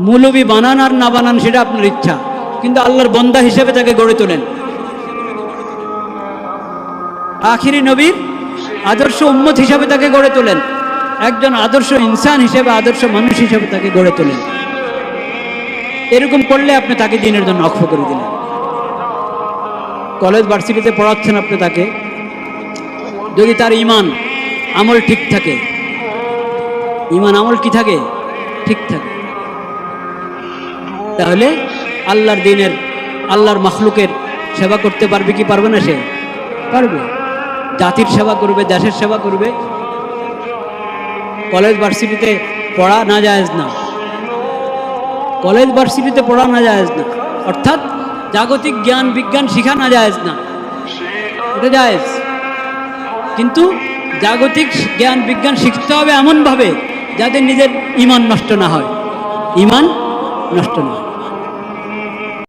মৌলবী বানান আর না বানান সেটা আপনার ইচ্ছা, কিন্তু আল্লাহর বন্দা হিসেবে তাকে গড়ে তোলেন। আখিরি নবীর আদর্শ উম্মত হিসাবে তাকে গড়ে তোলেন, একজন আদর্শ ইনসান হিসেবে, আদর্শ মানুষ হিসেবে তাকে গড়ে তোলেন। এরকম করলে আপনি তাকে দিনের জন্য অক্ষ করে দিলেন। কলেজ ভার্সিটিতে পড়াচ্ছেন আপনি তাকে, যদি তার ইমান আমল ঠিক থাকে, ইমান আমল কি থাকে, ঠিক থাকে, তাহলে আল্লাহর দিনের, আল্লাহর মাখলুকের সেবা করতে পারবে কি পারবে না? সে পারবে। জাতির সেবা করবে, দেশের সেবা করবে। কলেজ ভার্সিটিতে পড়া না জায়েজ না, কলেজ ভার্সিটিতে পড়া না জায়েজ না, অর্থাৎ জাগতিক জ্ঞান বিজ্ঞান শিখা না জায়েজ না, এটা জায়েজ। কিন্তু জাগতিক জ্ঞান বিজ্ঞান শিখতে হবে এমনভাবে যাতে নিজের ইমান নষ্ট না হয়, ইমান নষ্ট না হয়।